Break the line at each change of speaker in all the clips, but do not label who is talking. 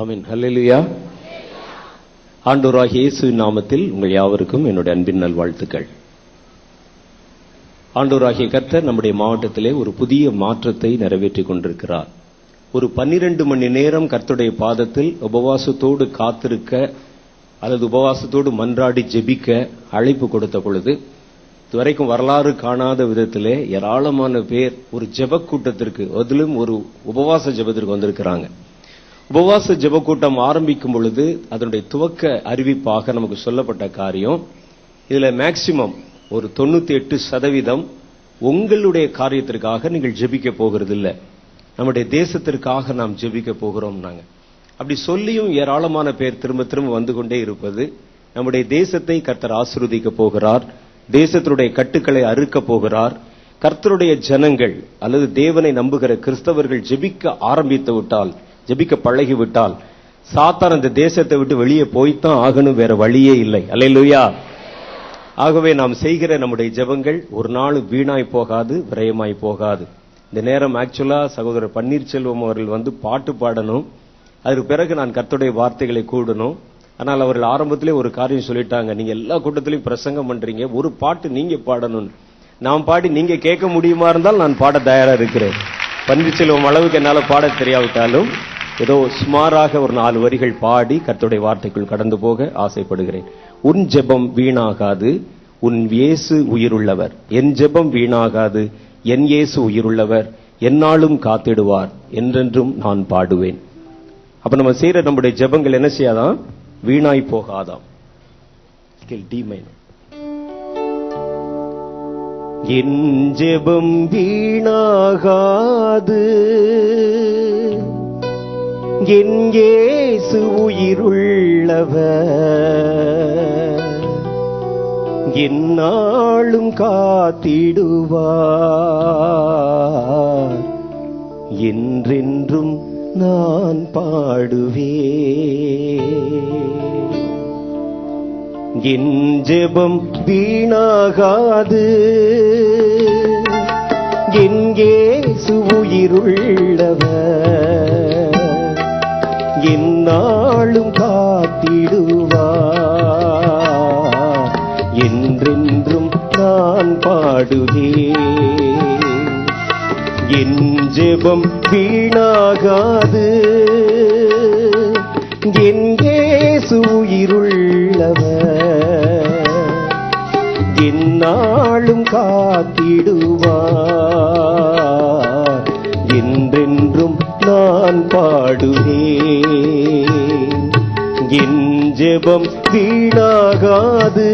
ஆமென். ஹல்லேலூயா. ஆண்டவராகிய இயேசுவின் நாமத்தில் உங்கள் யாவருக்கும் என்னுடைய அன்பின் நல்வாழ்த்துக்கள். ஆண்டவராகிய கர்த்தர் நம்முடைய மாவட்டத்திலே ஒரு புதிய மாற்றத்தை நிறைவேற்றிக் கொண்டிருக்கிறார். ஒரு 12 மணி நேரம் கர்த்தருடைய பாதத்தில் உபவாசத்தோடு காத்திருக்க அல்லது உபவாசத்தோடு மன்றாடி ஜெபிக்க அழைப்பு கொடுத்த பொழுது இதுவரைக்கும் வரலாறு காணாத விதத்திலே ஏராளமான பேர் ஒரு ஜெப கூட்டத்திற்கு, அதிலும் ஒரு உபவாச ஜெபத்திற்கு வந்திருக்கிறாங்க. உபவாச ஜெப கூட்டம் ஆரம்பிக்கும் பொழுது அதனுடைய துவக்க அறிவிப்பாக நமக்கு சொல்லப்பட்ட காரியம், இதுல மேக்சிமம் ஒரு 98% உங்களுடைய காரியத்திற்காக நீங்கள் ஜெபிக்க போகிறது இல்ல, நம்முடைய தேசத்திற்காக நாம் ஜெபிக்க போகிறோம். அப்படி சொல்லியும் ஏராளமான பேர் திரும்ப திரும்ப வந்து கொண்டே இருப்பது, நம்முடைய தேசத்தை கர்த்தர் ஆசீர்வதிக்க போகிறார், தேசத்தினுடைய கட்டுக்களை அறுக்க போகிறார். கர்த்தருடைய ஜனங்கள் அல்லது தேவனை நம்புகிற கிறிஸ்தவர்கள் ஜெபிக்க ஆரம்பித்து விட்டால், ஜெபிக்க பழகிவிட்டால், சாத்தான் அந்த தேசத்தை விட்டு வெளியே போய்த்தான் ஆகணும், வேற வழியே இல்லை. அல்லேலூயா. ஆகவே நாம் செய்கிற நம்முடைய ஜெபங்கள் ஒரு நாள் வீணாய் போகாது, விரயமாய் போகாது. இந்த நேரம் ஆக்சுவலா சகோதரர் பன்னீர்செல்வம் அவர்கள் வந்து பாட்டு பாடணும், அதற்கு பிறகு நான் கர்த்தருடைய வார்த்தைகளை கூடணும். ஆனால் அவர்கள் ஆரம்பத்திலே ஒரு காரியம் சொல்லிட்டாங்க, நீங்க எல்லா கூட்டத்திலையும் பிரசங்கம் பண்றீங்க, ஒரு பாட்டு நீங்க பாடணும். நான் பாடி நீங்க கேட்க முடியுமா இருந்தால் நான் பாட தயாரா இருக்கிறேன். பன்னீர்செல்வம் அளவுக்கு என்னால பாட தெரியாவிட்டாலும் ஏதோ சுமாராக ஒரு 4 வரிகள் பாடி கர்த்தருடைய வார்த்தைக்குள் கடந்து போக ஆசைப்படுகிறேன். உன் ஜெபம் வீணாகாது, உன் இயேசு உயிருள்ளவர். என் ஜெபம் வீணாகாது, என் இயேசு உயிருள்ளவர், என்னாலும் காத்திடுவார், என்றென்றும் நான் பாடுவேன். அப்ப நம்ம செய்யற நம்முடைய ஜெபங்கள் என்ன செய்யாதான்? வீணாய் போகாதாம். D minor. என் ஜெபம் வீணாகாது, என் இயேசு உயிருள்ளவர், என்னாலும் காத்திடுவார், என்றென்றும் நான் பாடுவேன். என் ஜெபம் வீணாகாது, என் இயேசு உயிருள்ளவர், என்னாலும் காத்திடுவார், என்றென்றும் நான் பாடுவேன். என் ஜெபம் வீணாகாது, என் இயேசு உயிருள்ளவர், என்னாலும் காத்திடுவார், என்றென்றும் நான் பாடுவேன். என் ஜெபம் வீணாகாது.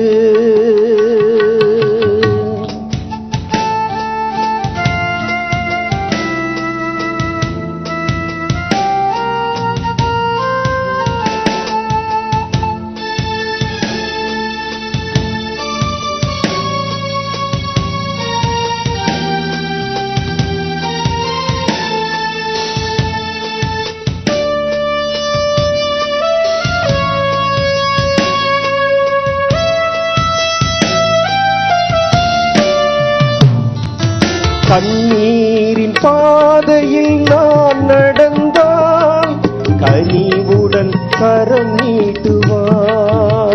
கண்ணீரின் பாதையில் நான் நடந்தால் கனிவுடன் கரம் நீட்டுவார்.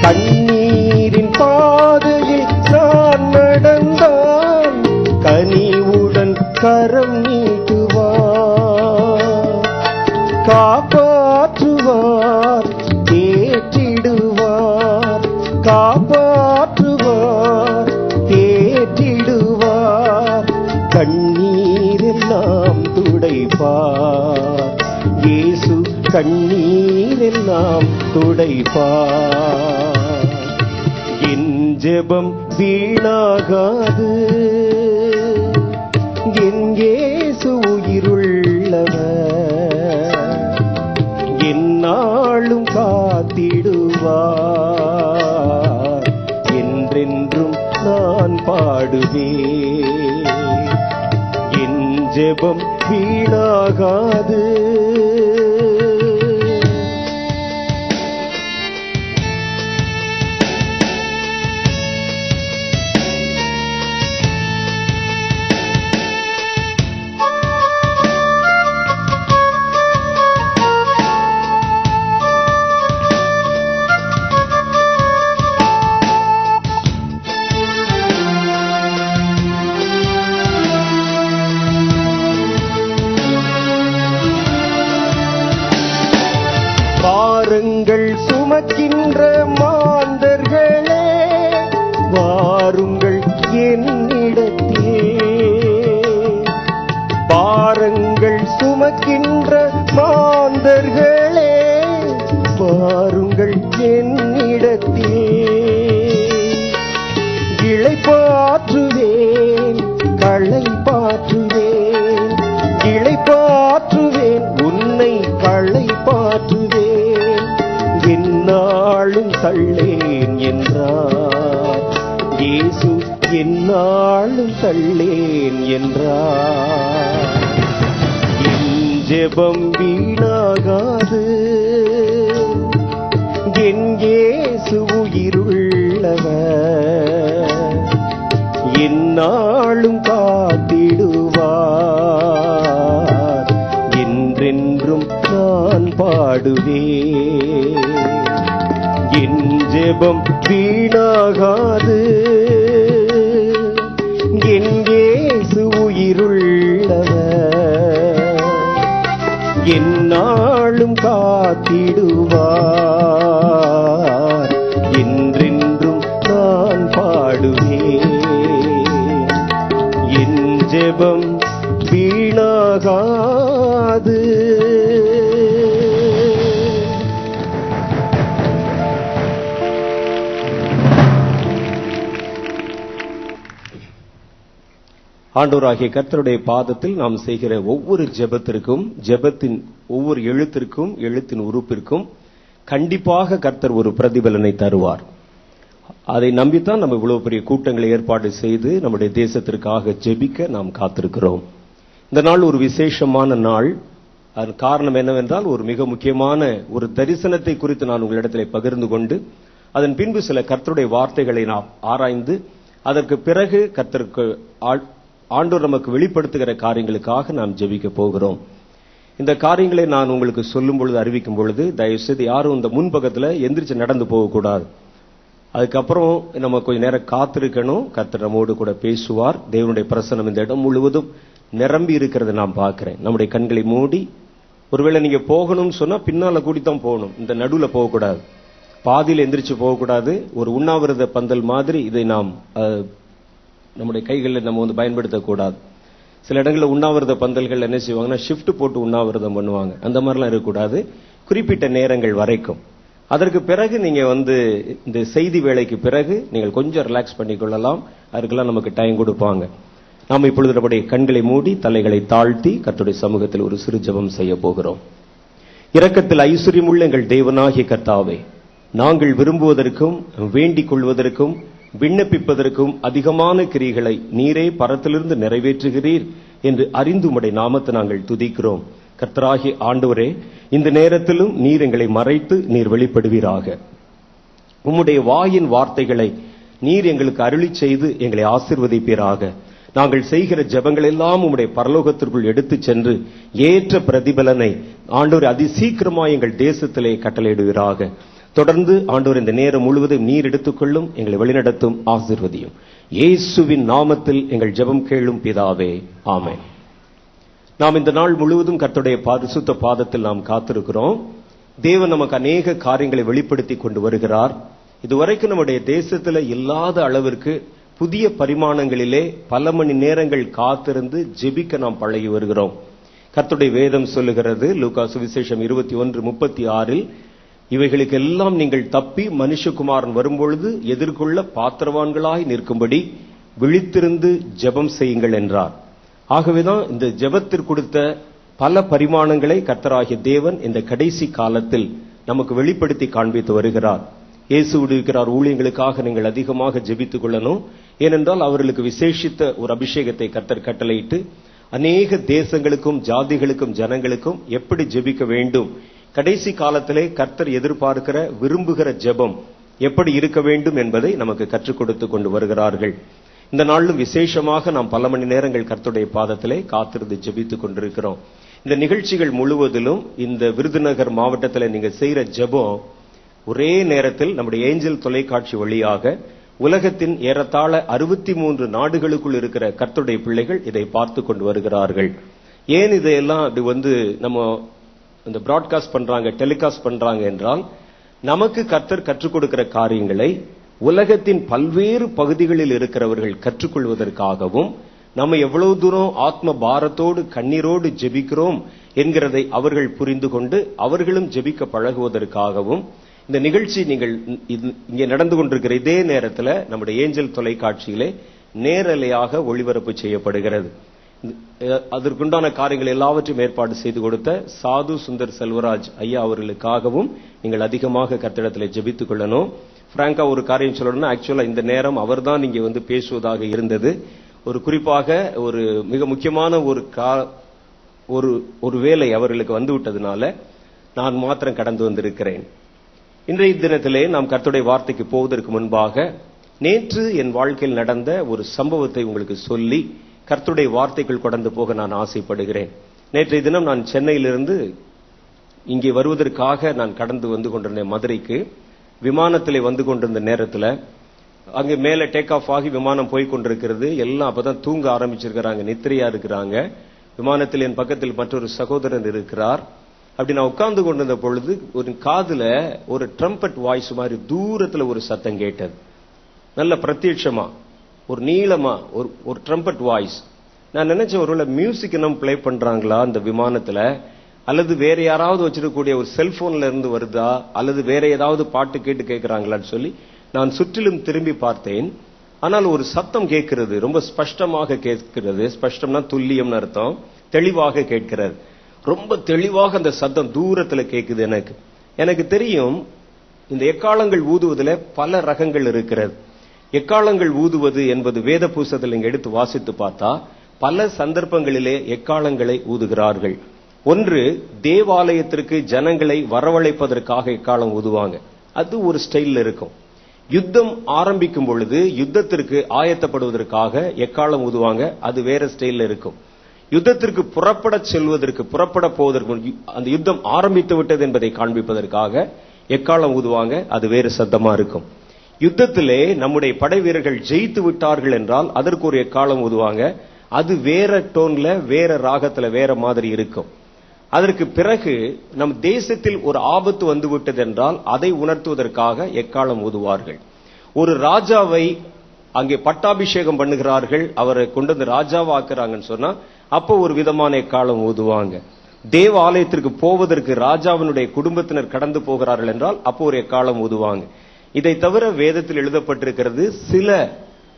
கண்ணீரின் பாதையில் நான் நடந்தால் கனிவுடன் கரம் நீட்டுவார். காப்பாற்றுவார், தேற்றிடுவார், காப்பாற்றுவார், தேற்றிடுவார், கண்ணீரெல்லாம் துடைப்பார். இயேசு கண்ணீரெல்லாம் துடைப்பார். என் ஜெபம் வீணாகாது, என் இயேசு உயிருள்ளவர், என்னாலும் காத்திடுவார், என்றென்றும் நான் பாடுவேன். என் ஜெபம் வீணாகாது. பாரங்கள் சுமக்கின்ற மாந்தர்களே, வாருங்கள் என்னிடத்தே. பாரங்கள் சுமக்கின்ற மாந்தர்களே, வாருங்கள் என்னிடத்தே. இளைப்பாற்றுவேன், களைப்பாற்றுவேன், இளைப்பாற்றுவேன், உன்னை களைப்பாற்றுவேன். என்னாலும் தள்ளேன் என்றார் இயேசு, என்னாலும் தள்ளேன் என்றார். என் ஜெபம் வீணாகாது, என் இயேசு உயிருள்ளவர், என்னாலும் காத்திடுவார். என்றென்றும் நான் பாடுவேன். என் ஜெபம் வீணாகாது, என் இயேசு உயிருள்ளவர், என்னாலும் காத்திடுவார். என்றென்றும் நான் பாடுவேன். என் ஜெபம் வீணாகாது. ஆண்டவராகிய கர்த்தருடைய பாதத்தில் நாம் செய்கிற ஒவ்வொரு ஜெபத்திற்கும், ஜெபத்தின் ஒவ்வொரு எழுத்திற்கும், எழுத்தின் உறுப்பிற்கும் கண்டிப்பாக கர்த்தர் ஒரு பிரதிபலனை தருவார். அதை நம்பித்தான் நம்ம இவ்வளவு பெரிய கூட்டங்களை ஏற்பாடு செய்து நம்முடைய தேசத்திற்காக ஜெபிக்க நாம் காத்திருக்கிறோம். இந்த நாள் ஒரு விசேஷமான நாள். அதன் காரணம் என்னவென்றால், ஒரு மிக முக்கியமான ஒரு தரிசனத்தை குறித்து நான் உங்களிடத்தில் பகிர்ந்து கொண்டு, அதன் பின்பு சில கர்த்தருடைய வார்த்தைகளை நாம் ஆராய்ந்து, அதற்கு பிறகு கர்த்தருக்கு ஆண்டவர் நமக்கு வெளிப்படுத்துகிற காரியங்களுக்காக நாம் ஜெபிக்க போகிறோம். இந்த காரியங்களை நான் உங்களுக்கு சொல்லும் பொழுது, அறிவிக்கும் பொழுது, தயவு செய்து யாரும் இந்த முன்பக்கத்தில் எந்திரிச்சு நடந்து போகக்கூடாது. அதுக்கப்புறம் நம்ம கொஞ்ச நேரம் காத்திருக்கணும். கர்த்தர் நம்மோடு கூட பேசுவார். தேவனுடைய பிரசன்னம் இந்த இடம் முழுவதும் நிரம்பி இருக்கிறத நான் பார்க்கிறேன். நம்முடைய கண்களை மூடி, ஒருவேளை நீங்க போகணும்னு சொன்னா பின்னால கூடித்தான் போகணும், இந்த நடுவுல போகக்கூடாது, பாதியில் எந்திரிச்சு போகக்கூடாது. ஒரு உண்ணாவிரத பந்தல் மாதிரி இதை நாம் நம்முடைய கைகளில் நம்ம பயன்படுத்தக்கூடாது. சில இடங்களில் உண்ணாவிரத பந்தல்கள் என்ன செய்வாங்கன்னா, ஷிஃப்ட் போட்டு உண்ணாவிரதம் பண்ணுவாங்க. அந்த மாதிரிலாம் இருக்கக்கூடாது. குறிப்பிட்ட நேரங்கள் வரைக்கும். அதற்கு பிறகு நீங்க இந்த செய்தி வேளைக்கு பிறகு நீங்கள் கொஞ்சம் ரிலாக்ஸ் பண்ணிக்கொள்ளலாம். அதுக்கெல்லாம் நமக்கு டைம் கொடுப்பாங்க. நாம் இப்பொழுது நம்முடைய கண்களை மூடி, தலைகளை தாழ்த்தி கர்த்தருடைய சமூகத்தில் ஒரு சிறு ஜெபம் செய்ய போகிறோம். இரக்கத்தில் ஐஸ்வர்யமுள்ள எங்கள் தேவனாகிய கர்த்தாவே, நாங்கள் விரும்புவதற்கும் வேண்டிக் கொள்வதற்கும் விண்ணப்பிப்பதற்கும் அதிகமான கிரியைகளை நீரே பரத்திலிருந்து நிறைவேற்றுகிறீர் என்று அறிந்து உம்முடைய நாமத்தை நாங்கள் துதிக்கிறோம். கர்த்தராகிய ஆண்டவரே, இந்த நேரத்திலும் நீர் எங்களை மறைத்து நீர் வெளிப்படுவீராக. உம்முடைய வாயின் வார்த்தைகளை நீர் எங்களுக்கு அருளி செய்து எங்களை ஆசீர்வதிப்பீராக. நாங்கள் செய்கிற ஜெபங்கள் எல்லாம் உம்முடைய பரலோகத்திற்குள் எடுத்துச் சென்று ஏற்ற பிரதிபலனை ஆண்டவர் அதிசீக்கிரமாய் எங்கள் தேசத்திலே கட்டளையிடுவீராக. தொடர்ந்து ஆண்டவர் இந்த நேரம் முழுவதும் நீர் எடுத்துக்கொள்ளும், எங்களை வழிநடத்தும், ஆசீர்வதியும். இயேசுவின் நாமத்தில் எங்கள் ஜெபம் கேளும் பிதாவே, ஆமென். நாம் இந்த நாள் முழுவதும் கர்த்தருடைய பரிசுத்த பாதத்தில் நாம் காத்திருக்கிறோம். தேவன் நமக்கு அநேக காரியங்களை வெளிப்படுத்தி கொண்டு வருகிறார். இதுவரைக்கும் நம்முடைய தேசத்தில் இல்லாத அளவிற்கு புதிய பரிமாணங்களிலே பல மணி நேரங்கள் காத்திருந்து ஜெபிக்க நாம் பழகி வருகிறோம். கர்த்தருடைய வேதம் சொல்லுகிறது, லூக்கா சுவிசேஷம் 21:36, இவைகளுக்கெல்லாம் நீங்கள் தப்பி மனுஷகுமாரன் வரும்பொழுது எதிர்கொள்ள பாத்திரவான்களாய் நிற்கும்படி விழித்திருந்து ஜெபம் செய்யுங்கள் என்றார். ஆகவேதான் இந்த ஜெபத்திற்கு கொடுத்த பல பரிமாணங்களை கர்த்தராகிய தேவன் இந்த கடைசி காலத்தில் நமக்கு வெளிப்படுத்தி காண்பித்து வருகிறார். இயேசு விடுவிக்கிறார், ஊழியங்களுக்காக நீங்கள் அதிகமாக ஜெபித்துக் கொள்ளணும். ஏனென்றால் அவர்களுக்கு விசேஷித்த ஒரு அபிஷேகத்தை கர்த்தர் கட்டளையிட்டு அநேக தேசங்களுக்கும் ஜாதிகளுக்கும் ஜனங்களுக்கும் எப்படி ஜெபிக்க வேண்டும், கடைசி காலத்திலே கர்த்தர் எதிர்பார்க்கிற விரும்புகிற ஜெபம் எப்படி இருக்க வேண்டும் என்பதை நமக்கு கற்றுக் கொடுத்து கொண்டு வருகிறார்கள். இந்த நாளிலும் விசேஷமாக நாம் பல மணி நேரங்கள் கர்த்தருடைய பாதத்திலே காத்திருந்து ஜெபித்துக் கொண்டிருக்கிறோம். இந்த நிகழ்ச்சிகள் முழுவதிலும் இந்த விருதுநகர் மாவட்டத்தில் நீங்க செய்யற ஜெபம் ஒரே நேரத்தில் நம்முடைய ஏஞ்சல் தொலைக்காட்சி வழியாக உலகத்தின் ஏறத்தாழ 63 நாடுகளுக்குள் இருக்கிற கர்த்தருடைய பிள்ளைகள் இதை பார்த்து கொண்டு வருகிறார்கள். ஏன் இதையெல்லாம் அப்படி நம்ம இந்த பிராட்காஸ்ட் பண்றாங்க, டெலிகாஸ்ட் பண்றாங்க என்றால் நமக்கு கர்த்தர் கற்றுக் கொடுக்கிற காரியங்களை உலகத்தின் பல்வேறு பகுதிகளில் இருக்கிறவர்கள் கற்றுக்கொள்வதற்காகவும், நம்ம எவ்வளவு தூரம் ஆத்ம பாரத்தோடு கண்ணீரோடு ஜெபிக்கிறோம் என்கிறதை அவர்கள் புரிந்து கொண்டு அவர்களும் ஜெபிக்க பழகுவதற்காகவும் இந்த நிகழ்ச்சி நீங்கள் இங்கே நடந்து கொண்டிருக்கிற இதே நேரத்தில் நம்முடைய ஏஞ்சல் தொலைக்காட்சியிலே நேரலையாக ஒளிபரப்பு செய்யப்படுகிறது. அதற்குண்டான காரியங்கள் எல்லாவற்றையும் ஏற்பாடு செய்து கொடுத்த சாது சுந்தர் செல்வராஜ் ஐயா அவர்களுக்காகவும் நீங்கள் அதிகமாக கர்த்தரிடத்தில் ஜெபித்துக் கொள்ளணும். பிராங்கா ஒரு காரியம் சொல்லணும்னா, ஆக்சுவலா இந்த நேரம் அவர்தான் இங்கே வந்து பேசுவதாக இருந்தது. ஒரு குறிப்பாக ஒரு மிக முக்கியமான ஒரு வேலை அவர்களுக்கு வந்து விட்டதுனால நான் மாத்திரம் கடந்து வந்திருக்கிறேன். இன்றைய தினத்திலே நாம் கர்த்தருடைய வார்த்தைக்கு போவதற்கு முன்பாக நேற்று என் வாழ்க்கையில் நடந்த ஒரு சம்பவத்தை உங்களுக்கு சொல்லி கர்த்தருடைய வார்த்தைக்குள் கடந்து போக நான் ஆசைப்படுகிறேன். நேற்றைய தினம் நான் சென்னையிலிருந்து இங்கே வருவதற்காக நான் கடந்து வந்து கொண்டிருந்தேன் மதுரைக்கு. விமானத்திலே வந்து கொண்டிருந்த நேரத்தில் அங்கே மேலே டேக் ஆஃப் ஆகி விமானம் போய் கொண்டிருக்கிறது. எல்லாம் அப்பதான் தூங்க ஆரம்பிச்சிருக்கிறாங்க, நித்திரையா இருக்கிறாங்க. விமானத்தில் என் பக்கத்தில் மற்றொரு சகோதரன் இருக்கிறார். அப்படி நான் உட்கார்ந்து கொண்டிருந்த பொழுது ஒரு காதுல ஒரு ட்ரம்பட் வாய்ஸ் மாதிரி தூரத்துல ஒரு சத்தம் கேட்டது. நல்ல பிரத்யட்சமா ஒரு நீளமா ஒரு ட்ரம்பட் வாய்ஸ். நான் நினைச்சேன், ஒருவேளை மியூசிக் இன்னும் பிளே பண்றாங்களா அந்த விமானத்துல, அல்லது வேற யாராவது வச்சிருக்கக்கூடிய ஒரு செல்போன்ல இருந்து வருதா, அல்லது வேற ஏதாவது பாட்டு கேட்டு கேட்கிறாங்களான்னு சொல்லி நான் சுற்றிலும் திரும்பி பார்த்தேன். ஆனால் ஒரு சத்தம் கேட்கிறது, ரொம்ப ஸ்பஷ்டமாக கேட்கிறது. ஸ்பஷ்டம்னா துல்லியம்னு அர்த்தம். தெளிவாக கேட்கிறது. ரொம்ப தெளிவாக அந்த சத்தம் தூரத்துல கேட்குது. எனக்கு தெரியும், இந்த எக்காலங்கள் ஊதுவதில் பல ரகங்கள் இருக்கிறது. எக்காலங்கள் ஊதுவது என்பது வேத புஸ்தகத்தில் நீங்க எடுத்து வாசித்து பார்த்தா பல சந்தர்ப்பங்களிலே எக்காலங்களை ஊதுகிறார்கள். ஒன்று, தேவாலயத்திற்கு ஜனங்களை வரவழைப்பதற்காக எக்காலம் ஊதுவாங்க, அது ஒரு ஸ்டைல் இருக்கும். யுத்தம் ஆரம்பிக்கும் பொழுது யுத்தத்திற்கு ஆயத்தப்படுவதற்காக எக்காலம் ஊதுவாங்க, அது வேற ஸ்டைல்ல இருக்கும். யுத்தத்திற்கு புறப்பட போவதற்கு அந்த யுத்தம் ஆரம்பித்து விட்டது என்பதை காண்பிப்பதற்காக எக்காலம் ஊதுவாங்க, அது வேறு சத்தமா இருக்கும். யுத்தத்திலே நம்முடைய படை வீரர்கள் ஜெயித்து விட்டார்கள் என்றால் அதற்கு ஒரு எக்காலம் ஊதுவாங்க, அது வேற டோன்ல வேற ராகத்துல வேற மாதிரி இருக்கும். அதற்கு பிறகு நம் தேசத்தில் ஒரு ஆபத்து வந்து விட்டது என்றால் அதை உணர்த்துவதற்காக எக்காலம் ஊதுவார்கள். ஒரு ராஜாவை அங்கே பட்டாபிஷேகம் பண்ணுகிறார்கள், அவரை கொண்டு வந்து ராஜாவாக்குறாங்கன்னு சொன்னா அப்போ ஒரு விதமான எக்காலம் ஊதுவாங்க. தேவ ஆலயத்திற்கு போவதற்கு ராஜாவினுடைய குடும்பத்தினர் கடந்து போகிறார்கள் என்றால் அப்போ ஒரு எக்காலம் ஊதுவாங்க. இதை தவிர வேதத்தில் எழுதப்பட்டிருக்கிறது,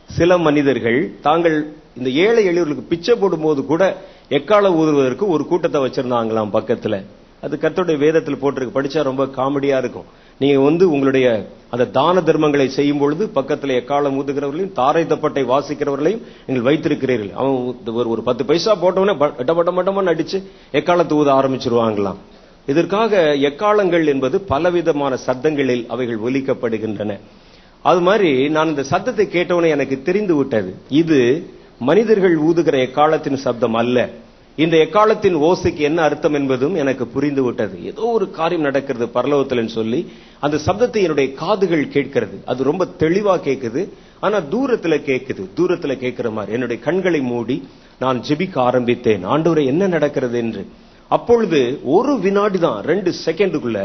சில மனிதர்கள் தாங்கள் இந்த ஏழை எளியவர்களுக்கு பிச்சை போடும் போது கூட எக்காலம் ஊதுவதற்கு ஒரு கூட்டத்தை வச்சிருந்தாங்களாம் பக்கத்துல. அது கர்த்தருடைய வேதத்தில் போட்டிருக்கு. படிச்சா ரொம்ப காமெடியா இருக்கும். நீங்க உங்களுடைய அந்த தான தர்மங்களை செய்யும் பொழுது பக்கத்துல எக்காலம் ஊதுகிறவர்களையும் தாரை தப்பட்டை வாசிக்கிறவர்களையும் நீங்கள் வைத்திருக்கிறீர்கள். அவன் ஒரு 10 பைசா போட்டவனே மட்டமட்டமா அடிச்சு எக்காலத்தை ஊத ஆரம்பிச்சிருவாங்களாம். இதற்காக எக்காலங்கள் என்பது பலவிதமான சத்தங்களில் அவைகள் ஒலிக்கப்படுகின்றன. அது மாதிரி நான் இந்த சத்தத்தை கேட்டவனே எனக்கு தெரிந்து விட்டது, இது மனிதர்கள் ஊதுகிற எக்காலத்தின் சப்தம் அல்ல. இந்த எக்காலத்தின் ஓசைக்கு என்ன அர்த்தம் என்பதும் எனக்கு புரிந்து விட்டது. ஏதோ ஒரு காரியம் நடக்கிறது பரலோகத்தில் சொல்லி அந்த சப்தத்தை என்னுடைய காதுகள் கேட்கிறது. அது ரொம்ப தெளிவா கேட்குது, ஆனா தூரத்துல கேட்கிற மாதிரி. என்னுடைய கண்களை மூடி நான் ஜெபிக்க ஆரம்பித்தேன், ஆண்டவரே என்ன நடக்கிறது என்று. அப்பொழுது ஒரு வினாடி தான், 2 செகண்டுக்குள்ள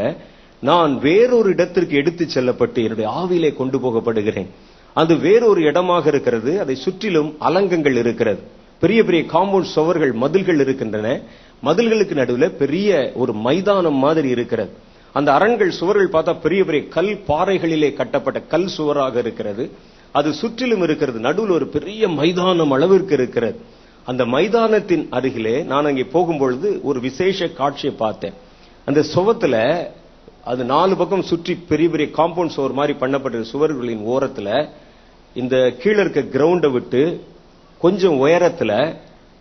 நான் வேறொரு இடத்திற்கு எடுத்து செல்லப்பட்டு என்னுடைய ஆவியிலே கொண்டு போகப்படுகிறேன். அது வேறொரு இடமாக இருக்கிறது. அதை சுற்றிலும் அலங்கங்கள் இருக்கிறது. பெரிய பெரிய காம்பவுண்ட் சுவர்கள், மதில்கள் இருக்கின்றன. மதில்களுக்கு நடுவில் பெரிய ஒரு மைதானம் மாதிரி இருக்கிறது. அந்த அரண்கள் சுவர்கள் பார்த்தா பெரிய பெரிய கல் பாறைகளிலே கட்டப்பட்ட கல் சுவராக இருக்கிறது. அது சுற்றிலும் இருக்கிறது. நடுவில் ஒரு பெரிய மைதானம் அளவிற்கு இருக்கிறது. அந்த மைதானத்தின் அருகிலே நான் அங்கே போகும்பொழுது ஒரு விசேஷ காட்சியை பார்த்தேன். அந்த சுவத்துல அது 4 பக்கம் சுற்றி பெரிய பெரிய காம்பவுண்ட் சுவர் மாதிரி பண்ணப்பட்ட சுவர்களின் ஓரத்துல இந்த கீழே இருக்க கிரவுண்டை விட்டு கொஞ்சம் உயரத்துல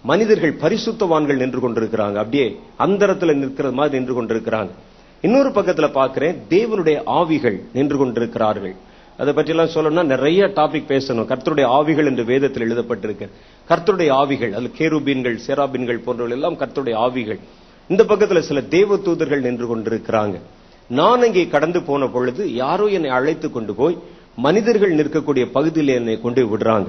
மனிதர்கள் பரிசுத்தவான்கள் நின்று கொண்டிருக்கிறாங்க. அப்படியே அந்தரத்துல நிற்கிற மாதிரி நின்று கொண்டிருக்கிறாங்க. இன்னொரு பக்கத்துல பார்க்கிறேன், தேவனுடைய ஆவிகள் நின்று கொண்டிருக்கிறார்கள். அதை பற்றி எல்லாம் சொல்லணும்னா நிறைய டாபிக் பேசணும். கர்த்தருடைய ஆவிகள் என்று வேதத்தில் எழுதப்பட்டிருக்கு. கர்த்தருடைய ஆவிகள், அது கேருபீன்கள், செராபீன்கள் போன்றவர்கள் எல்லாம் கர்த்தருடைய ஆவிகள். இந்த பக்கத்துல சில தேவ தூதர்கள் நின்று கொண்டிருக்கிறாங்க. நான் அங்கே கடந்து போன பொழுது யாரோ என்னை அழைத்து கொண்டு போய் மனிதர்கள் நிற்கக்கூடிய பகுதியில் என்னை கொண்டு விடுறாங்க.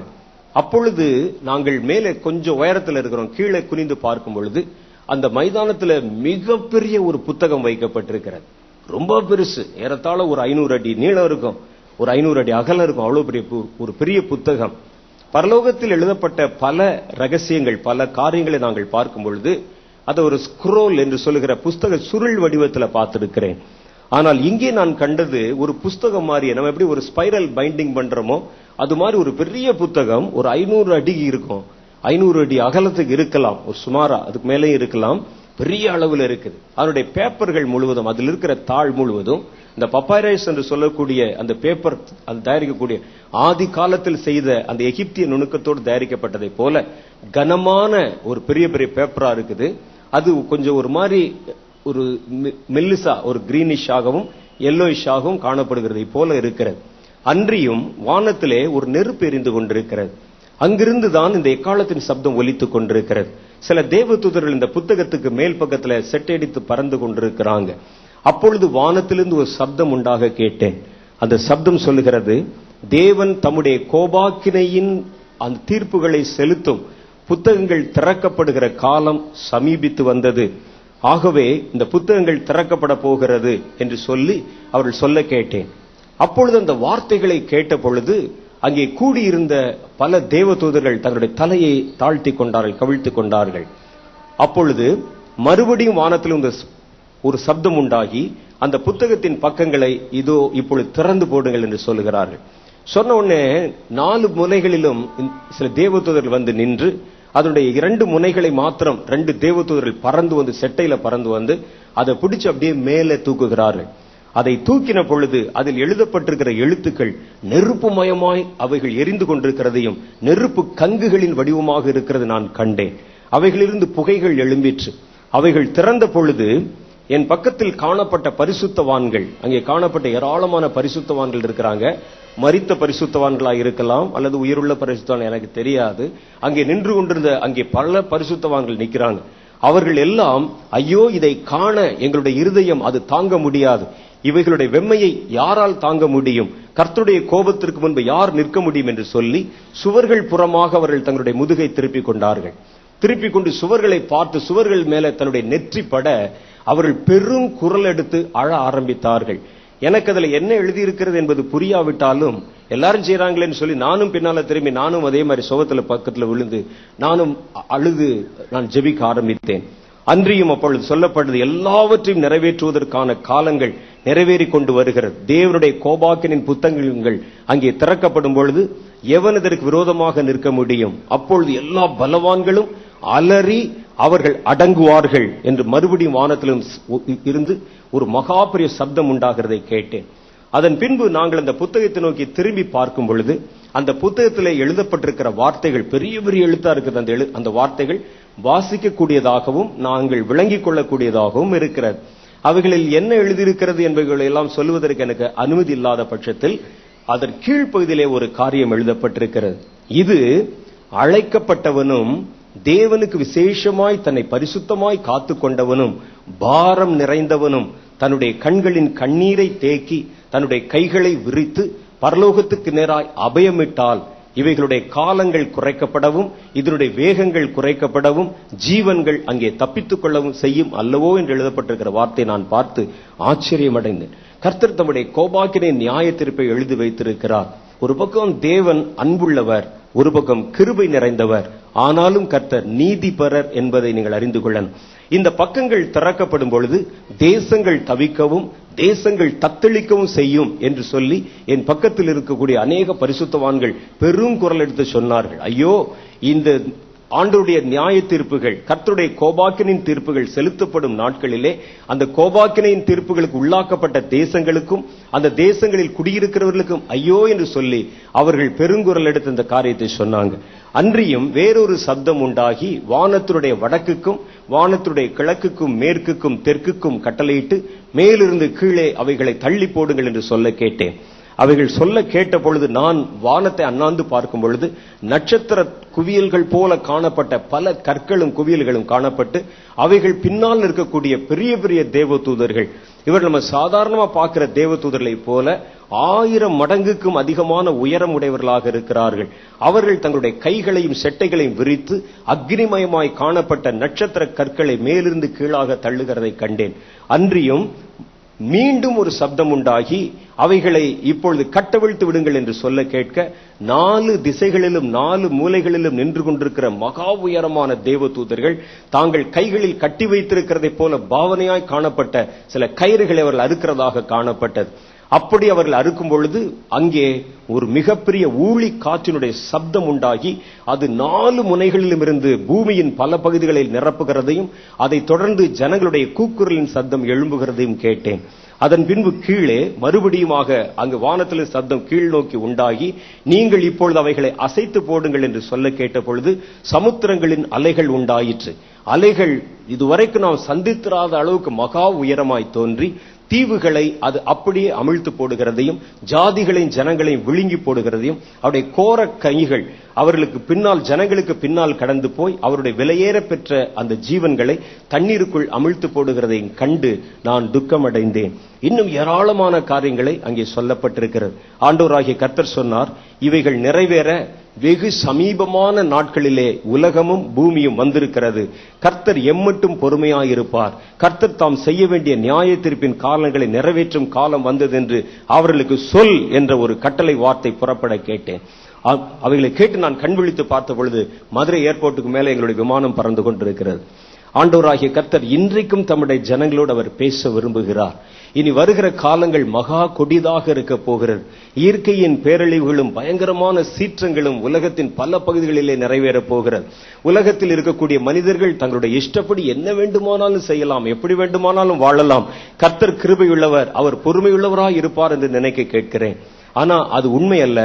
அப்பொழுது நாங்கள் மேலே கொஞ்சம் உயரத்தில் இருக்கிறோம். கீழே குனிந்து பார்க்கும் பொழுது அந்த மைதானத்துல மிகப்பெரிய ஒரு புத்தகம் வைக்கப்பட்டிருக்கிறது. ரொம்ப பெருசு, ஏறத்தாழ ஒரு 500 அடி நீளம் இருக்கும், ஒரு 500 அடி அகலம் இருக்கும். அவ்வளவு பெரிய ஒரு பெரிய புத்தகம். பரலோகத்தில் எழுதப்பட்ட பல ரகசியங்கள், பல காரியங்களை நாங்கள் பார்க்கும் பொழுது அதை ஒரு ஸ்க்ரோல் என்று சொல்லுகிற புஸ்தக சுருள் வடிவத்தில் பார்த்திருக்கிறேன். ஆனால் இங்கே நான் கண்டது ஒரு புஸ்தகம் மாதிரி, நம்ம எப்படி ஒரு ஸ்பைரல் பைண்டிங் பண்றோமோ அது மாதிரி ஒரு பெரிய புத்தகம். ஒரு 500 அடி இருக்கும், 500 அடி அகலத்துக்கு இருக்கலாம், ஒரு சுமாரா அதுக்கு மேலே இருக்கலாம், பெரிய அளவில் இருக்குது. அதனுடைய பேப்பர்கள் முழுவதும், அதில் இருக்கிற தாள் முழுவதும் இந்த பப்பைரஸ் என்று சொல்லக்கூடிய அந்த பேப்பர், அது தயாரிக்கக்கூடிய ஆதி காலத்தில் செய்த அந்த எகிப்திய நுணுக்கத்தோடு தயாரிக்கப்பட்டதை போல கனமான ஒரு பெரிய பெரிய பேப்பரா இருக்குது. அது கொஞ்சம் ஒரு மாதிரி ஒரு மெல்லிசா, ஒரு கிரீனிஷ் ஆகவும் எல்லோயிஷ் ஆகவும் காணப்படுகிறது போல இருக்கிறது. அன்றியும் வானத்திலே ஒரு நெருப்பு எரிந்து கொண்டிருக்கிறது. அங்கிருந்து தான் இந்த எக்காலத்தின் சப்தம் ஒலித்துக் கொண்டிருக்கிறது. சில தேவதூதர்கள் இந்த புத்தகத்துக்கு மேல் பக்கத்துல செட்டடித்து பறந்து கொண்டிருக்கிறாங்க. அப்பொழுது வானத்திலிருந்து ஒரு சப்தம் உண்டாக கேட்டேன். அந்த சப்தம் சொல்லுகிறது, தேவன் தம்முடைய கோபாக்கினையின் அந்த தீர்ப்புகளை செலுத்தும் புத்தகங்கள் திறக்கப்படுகிற காலம் சமீபித்து வந்தது. ஆகவே இந்த புத்தகங்கள் திறக்கப்பட போகிறது என்று சொல்லி அவர்கள் சொல்ல கேட்டேன். அப்பொழுது அந்த வார்த்தைகளை கேட்ட பொழுது அங்கே கூடியிருந்த பல தேவதூதர்கள் தங்களுடைய தலையை தாழ்த்தி கொண்டார்கள், கவிழ்த்துக் கொண்டார்கள். அப்பொழுது மறுபடியும் வானத்தில் ஒரு சப்தம் உண்டாகி அந்த புத்தகத்தின் பக்கங்களை இதோ இப்பொழுது திறந்து போடுங்கள் என்று சொல்லுகிறார்கள். சொன்ன உடனே 4 முனைகளிலும் சில தேவதூதர்கள் வந்து நின்று அதனுடைய 2 முனைகளை மாத்திரம் 2 தேவதூதர்கள் பறந்து வந்து, செட்டையில பறந்து வந்து அதை பிடிச்சு அப்படியே மேலே தூக்குகிறார்கள். அதை தூக்கின பொழுது அதில் எழுதப்பட்டிருக்கிற எழுத்துக்கள் நெருப்புமயமாய் அவைகள் எரிந்து கொண்டிருக்கிறதையும் நெருப்பு கங்குகளின் வடிவமாக இருக்கிறது நான் கண்டேன். அவைகளிலிருந்து புகைகள் எழும்பிற்று. அவைகள் திறந்த பொழுது என் பக்கத்தில் காணப்பட்ட பரிசுத்தவான்கள், அங்கே காணப்பட்ட ஏராளமான பரிசுத்தவான்கள் இருக்கிறாங்க. மரித்த பரிசுத்தவான்களாக இருக்கலாம் அல்லது உயிருள்ள பரிசுத்தவான், எனக்கு தெரியாது. அங்கே நின்று கொண்டிருந்த அங்கே பல பரிசுத்தவான்கள் நிற்கிறாங்க. அவர்கள் எல்லாம், ஐயோ இதை காண எங்களுடைய இருதயம் அது தாங்க முடியாது, இவைகளுடைய வெம்மையை யாரால் தாங்க முடியும், கர்த்தருடைய கோபத்திற்கு முன்பு யார் நிற்க முடியும் என்று சொல்லி சுவர்கள் புறமாக அவர்கள் தங்களுடைய முதுகை திருப்பிக் கொண்டார்கள். திருப்பிக் கொண்டு சுவர்களை பார்த்து சுவர்கள் மேல தன்னுடைய நெற்றி பட அவர்கள் பெரும் குரல் எடுத்து அழ ஆரம்பித்தார்கள். எனக்கு அதுல என்ன எழுதியிருக்கிறது என்பது புரியாவிட்டாலும் எல்லாரும் செய்யறாங்களேன்னு சொல்லி நானும் பின்னால திரும்பி நானும் அதே மாதிரி சுவத்துல பக்கத்துல விழுந்து நானும் அழுது நான் ஜெபிக்க ஆரம்பித்தேன். அன்றியும் அப்பொழுது சொல்லப்பட்டது, எல்லாவற்றையும் நிறைவேற்றுவதற்கான காலங்கள் நிறைவேறி கொண்டு வருகிறது. தேவனுடைய கோபாக்கினின் புத்தகங்கள் அங்கே திறக்கப்படும் பொழுது எவன் இதற்கு விரோதமாக நிற்க முடியும்? அப்பொழுது எல்லா பலவான்களும் அலறி அவர்கள் அடங்குவார்கள் என்று மறுபடியும் வானத்திலும் இருந்து ஒரு மகாபெரிய சப்தம் உண்டாகிறதை கேட்டேன். அதன் பின்பு நாங்கள் அந்த புத்தகத்தை நோக்கி திரும்பி பார்க்கும் பொழுது அந்த புத்தகத்திலே எழுதப்பட்டிருக்கிற வார்த்தைகள் பெரிய பெரிய எழுத்தா இருக்குது. அந்த வார்த்தைகள் வாசிக்கக்கூடியதாகவும் நாங்கள் விளங்கிக் கொள்ளக்கூடியதாகவும் இருக்கிறது. அவைகளில் என்ன எழுதியிருக்கிறது என்பவைகளை எல்லாம் சொல்லுவதற்கு எனக்கு அனுமதி இல்லாத பட்சத்தில் அதன் கீழ்ப்பகுதியிலே ஒரு காரியம் எழுதப்பட்டிருக்கிறது. இது அழைக்கப்பட்டவனும் தேவனுக்கு விசேஷமாய் தன்னை பரிசுத்தமாய் காத்து கொண்டவனும் பாரம் நிறைந்தவனும் தன்னுடைய கண்களின் கண்ணீரை தேக்கி தன்னுடைய கைகளை விரித்து பரலோகத்துக்கு நேராய் அபயமிட்டால் இவைகளுடைய காலங்கள் குறைக்கப்படவும் இதனுடைய வேகங்கள் குறைக்கப்படவும் ஜீவன்கள் அங்கே தப்பித்துக் கொள்ளவும் செய்யும் அல்லவோ என்று எழுதப்பட்டிருக்கிற வார்த்தை நான் பார்த்து ஆச்சரியமடைந்தேன். கர்த்தர் தம்முடைய கோபாக்கினை நியாய தீர்ப்பை எழுதி வைத்திருக்கிறார். ஒரு பக்கம் தேவன் அன்புள்ளவர், ஒரு பக்கம் கிருபை நிறைந்தவர், ஆனாலும் கர்த்தர் நீதிபரர் என்பதை நீங்கள் அறிந்து கொள்ளணும். இந்த பக்கங்கள் திறக்கப்படும் பொழுது தேசங்கள் தவிக்கவும் தேசங்கள் தத்தளிக்கவும் செய்யும் என்று சொல்லி என் பக்கத்தில் இருக்கக்கூடிய அநேக பரிசுத்தவான்கள் பெரும் குரல் எடுத்து சொன்னார்கள். ஐயோ, இந்த ஆண்டவருடைய நியாய தீர்ப்புகள், கர்த்தருடைய கோபாக்கினின் தீர்ப்புகள் செலுத்தப்படும் நாட்களிலே அந்த கோபாக்கினின் தீர்ப்புகளுக்கு உள்ளாக்கப்பட்ட தேசங்களுக்கும் அந்த தேசங்களில் குடியிருக்கிறவர்களுக்கும் ஐயோ என்று சொல்லி அவர்கள் பெருங்குரல் எடுத்து இந்த காரியத்தை சொன்னாங்க. அன்றியும் வேறொரு சப்தம் உண்டாகி வானத்தினுடைய வடக்குக்கும் வானத்தினுடைய கிழக்குக்கும் மேற்குக்கும் தெற்குக்கும் கட்டளையிட்டு மேலிருந்து கீழே அவைகளை தள்ளி போடுங்கள் என்று சொல்ல கேட்டேன். அவைகள் சொல்ல கேட்ட பொழுது நான் வானத்தை அண்ணாந்து பார்க்கும் பொழுது நட்சத்திர குவியல்கள் போல காணப்பட்ட பல கற்களும் குவியல்களும் காணப்பட்டு அவைகள் பின்னால் இருக்கக்கூடிய பெரிய பெரிய தேவதூதர்கள், இவர் நம்ம சாதாரணமா பார்க்கிற தேவதூதர்களை போல 1000 மடங்குக்கும் அதிகமான உயரம் உடையவர்களாக இருக்கிறார்கள். அவர்கள் தங்களுடைய கைகளையும் செட்டைகளையும் விரித்து அக்னிமயமாய் காணப்பட்ட நட்சத்திர கற்களை மேலிருந்து கீழாக தள்ளுகிறதை கண்டேன். அன்றியும் மீண்டும் ஒரு சப்தம் உண்டாகி அவைகளை இப்பொழுது கட்டவிழ்த்து விடுங்கள் என்று சொல்ல கேட்க 4 திசைகளிலும் 4 மூலைகளிலும் நின்று கொண்டிருக்கிற மகா உயரமான தேவதூதர்கள் தாங்கள் கைகளில் கட்டி வைத்திருக்கிறதை போல பாவனையாய் காணப்பட்ட சில கயிறுகளை அவர்கள் அறுக்கிறதாக காணப்பட்டது. அப்படி அவர்கள் அறுக்கும் பொழுது அங்கே ஒரு மிகப்பெரிய ஊழி காற்றினுடைய சப்தம் உண்டாகி அது 4 முனைகளிலும் இருந்து பூமியின் பல பகுதிகளில் நிரப்புகிறதையும் அதை தொடர்ந்து ஜனங்களுடைய கூக்குரலின் சத்தம் எழும்புகிறதையும் கேட்டேன். அதன் பின்பு கீழே மறுபடியுமாக அங்கு வானத்தில் சத்தம் கீழ் நோக்கி உண்டாகி நீங்கள் இப்பொழுது அவைகளை அசைத்து போடுங்கள் என்று சொல்ல கேட்ட பொழுது சமுத்திரங்களின் அலைகள் உண்டாயிற்று. அலைகள் இதுவரைக்கும் நாம் சந்தித்திராத அளவுக்கு மகா உயரமாய் தோன்றி தீவுகளை அது அப்படியே அமிழ்த்து போடுகிறதையும் ஜாதிகளையும் ஜனங்களையும் விழுங்கி போடுகிறதையும் அவருடைய கோர கைகள் அவர்களுக்கு பின்னால் ஜனங்களுக்கு பின்னால் கடந்து போய் அவருடைய விலையேற பெற்ற அந்த ஜீவன்களை தண்ணீருக்குள் அமிழ்த்து போடுகிறதையும் கண்டு நான் துக்கமடைந்தேன். இன்னும் ஏராளமான காரியங்களை அங்கே சொல்லப்பட்டிருக்கிறது. ஆண்டவராகிய கர்த்தர் சொன்னார், இவைகள் நிறைவேற வெகு சமீபமான நாட்களிலே உலகமும் பூமியும் வந்திருக்கிறது. கர்த்தர் எம்மட்டும் பொறுமையாயிருப்பார். கர்த்தர் தாம் செய்ய வேண்டிய நியாய தீர்ப்பின் காலங்களை நிறைவேற்றும் காலம் வந்தது என்று அவர்களுக்கு சொல் என்ற ஒரு கட்டளை வார்த்தை புறப்பட கேட்டேன். அவைகளை கேட்டு நான் கண் விழித்து பார்த்த பொழுது மதுரை ஏர்போர்ட்டுக்கு மேலே எங்களுடைய விமானம் பறந்து கொண்டிருக்கிறது. ஆண்டவராகிய கர்த்தர் இன்றைக்கும் தம்முடைய ஜனங்களோடு அவர் பேச விரும்புகிறார். இனி வருகிற காலங்கள் மகா கொடிதாக இருக்க போகிறது. இயற்கையின் பேரழிவுகளும் பயங்கரமான சீற்றங்களும் உலகத்தின் பல பகுதிகளிலே நிறைவேறப் போகிறது. உலகத்தில் இருக்கக்கூடிய மனிதர்கள் தங்களுடைய இஷ்டப்படி என்ன வேண்டுமானாலும் செய்யலாம், எப்படி வேண்டுமானாலும் வாழலாம். கர்த்தர் கிருபையுள்ளவர், அவர் பொறுமையுள்ளவராய் இருப்பார் என்று நினைக்க கேட்கிறேன். ஆனா அது உண்மை அல்ல.